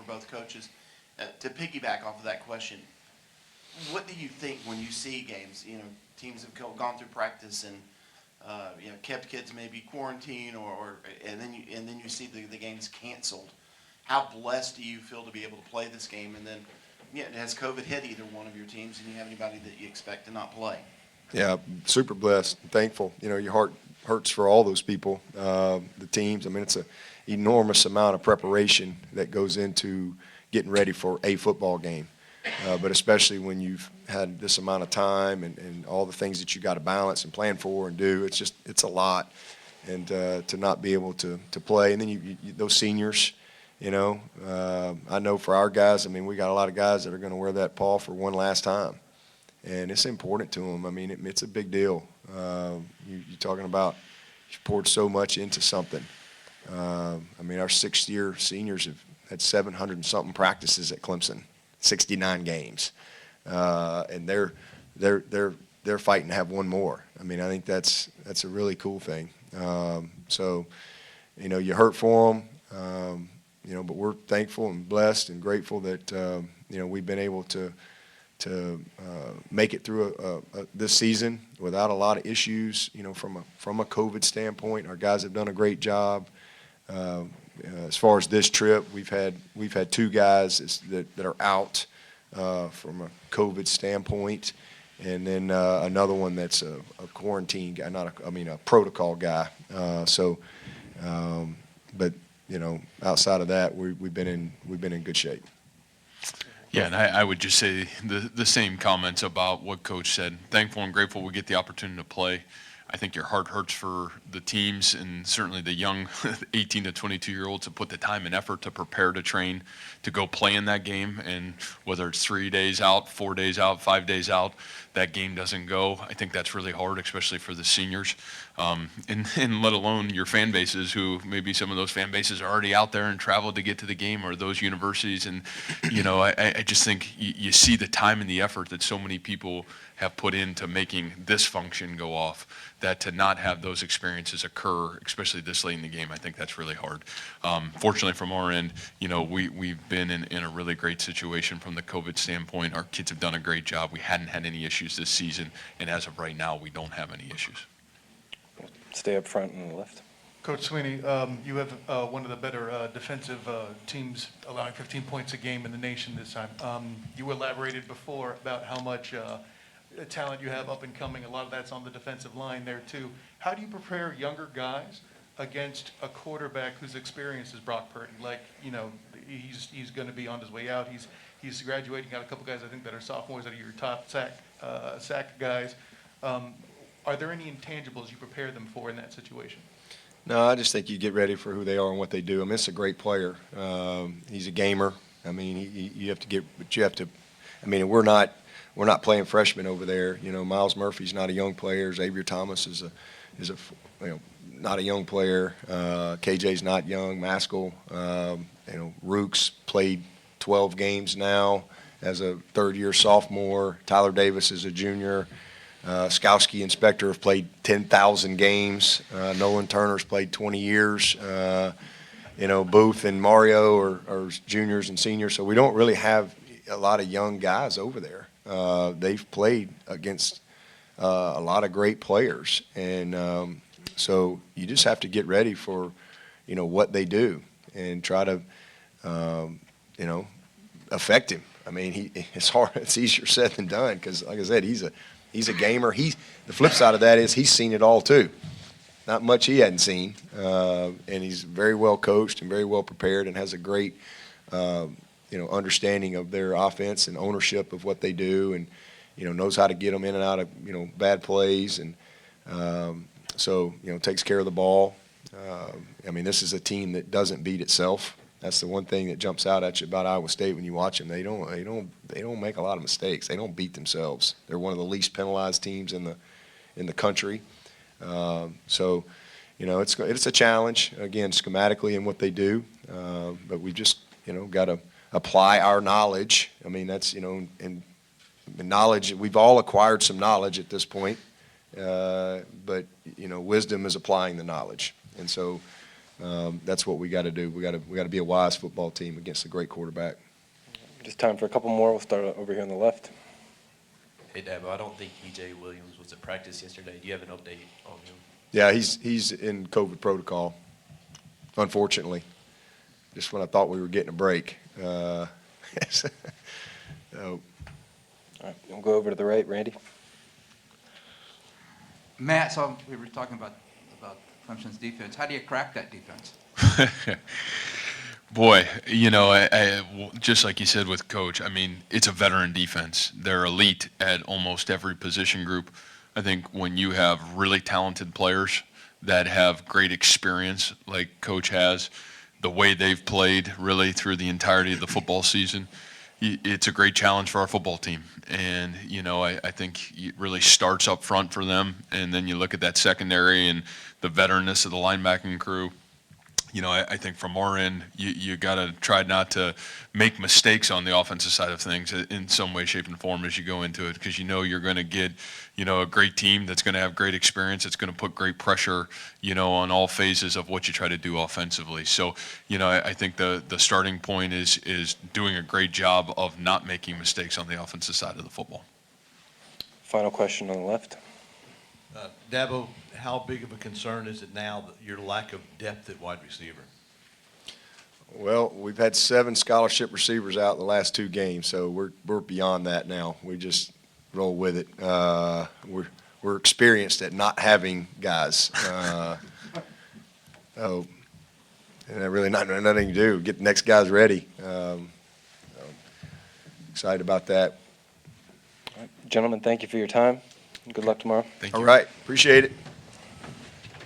both coaches. To piggyback off of that question, what do you think when you see games? Teams have gone through practice and kept kids maybe quarantined, and then you see the games canceled. How blessed do you feel to be able to play this game? And then, has COVID hit either one of your teams, and you have anybody that you expect to not play? Yeah, super blessed, thankful. Your heart hurts for all those people, the teams. I mean, it's an enormous amount of preparation that goes into getting ready for a football game. But especially when you've had this amount of time and all the things that you got to balance and plan for and do, it's a lot. And to not be able to play, and then you those seniors, I know for our guys, I mean, we got a lot of guys that are going to wear that paw for one last time, and it's important to them. I mean, it's a big deal. You're talking about you poured so much into something. I mean, our sixth-year seniors have had 700 and something practices at Clemson. 69 games, and they're fighting to have one more. I mean, I think that's a really cool thing. So, you hurt for them, but we're thankful and blessed and grateful that we've been able to make it through this season without a lot of issues. From a COVID standpoint, our guys have done a great job. As far as this trip, we've had two guys that are out from a COVID standpoint, and then another one that's a quarantine guy, a protocol guy. But outside of that, we've been in good shape. Yeah, and I would just say the same comments about what Coach said. Thankful and grateful we get the opportunity to play. I think your heart hurts for the teams and certainly the young 18 to 22-year-olds to put the time and effort to prepare to train, to go play in that game. And whether it's 3 days out, 4 days out, 5 days out, that game doesn't go. I think that's really hard, especially for the seniors. And let alone your fan bases, who maybe some of those fan bases are already out there and traveled to get to the game, or those universities. And, I just think you see the time and the effort that so many people have put into making this function go off, that to not have those experiences occur, especially this late in the game, I think that's really hard. Fortunately, from our end, we've been in a really great situation from the COVID standpoint. Our kids have done a great job. We hadn't had any issues this season, and as of right now, we don't have any issues. Stay up front and left. Coach Swinney, you have one of the better defensive teams, allowing 15 points a game in the nation this time. You elaborated before about how much talent you have up and coming. A lot of that's on the defensive line there too. How do you prepare younger guys against a quarterback whose experience is Brock Purdy? He's going to be on his way out. He's graduating. Got a couple guys I think that are sophomores that are your top sack guys. Are there any intangibles you prepare them for in that situation? No, I just think you get ready for who they are and what they do. I mean, it's a great player. He's a gamer. I mean, you have to. I mean, we're not playing freshmen over there. Miles Murphy's not a young player. Xavier Thomas is not a young player. KJ's not young. Maskell, Rooks played 12 games now as a third-year sophomore. Tyler Davis is a junior. Skowski and Spector have played 10,000 games. Nolan Turner's played 20 years. Booth and Mario are juniors and seniors, so we don't really have a lot of young guys over there. They've played against a lot of great players, and so you just have to get ready for, what they do and try to, affect him. I mean, it's hard. It's easier said than done because, like I said, he's a gamer. The flip side of that is he's seen it all too. Not much he hadn't seen, and he's very well coached and very well prepared and has a great, understanding of their offense and ownership of what they do, and knows how to get them in and out of bad plays, and so takes care of the ball. I mean, this is a team that doesn't beat itself. That's the one thing that jumps out at you about Iowa State when you watch them. They don't make a lot of mistakes. They don't beat themselves. They're one of the least penalized teams in the country. So, it's a challenge again schematically in what they do, but we just got to apply our knowledge. I mean, that's and knowledge. We've all acquired some knowledge at this point, but wisdom is applying the knowledge, and so. That's what we got to do. We got to be a wise football team against a great quarterback. Just time for a couple more. We'll start over here on the left. Hey, Dabo, I don't think E.J. Williams was at practice yesterday. Do you have an update on him? Yeah, he's in COVID protocol, unfortunately. Just when I thought we were getting a break. So, All right, we'll go over to the right, Randy. Matt, so we were talking about Clemson's defense. How do you crack that defense? Boy, just like you said with Coach, I mean, it's a veteran defense. They're elite at almost every position group. I think when you have really talented players that have great experience like Coach has, the way they've played really through the entirety of the football season, it's a great challenge for our football team. And, I think it really starts up front for them. And then you look at that secondary and the veteranness of the linebacking crew. I think from our end, you got to try not to make mistakes on the offensive side of things in some way, shape, and form as you go into it, because you're going to get, a great team that's going to have great experience. It's going to put great pressure, on all phases of what you try to do offensively. So, I think the starting point is doing a great job of not making mistakes on the offensive side of the football. Final question on the left. Dabo, how big of a concern is it now that your lack of depth at wide receiver? well, we've had 7 scholarship receivers out in the last 2 games, so we're beyond that now. We just roll with it. We're experienced at not having guys. And really nothing to do. Get the next guys ready. Excited about that. All right. Gentlemen, thank you for your time. Good luck tomorrow. Thank you. All right, appreciate it.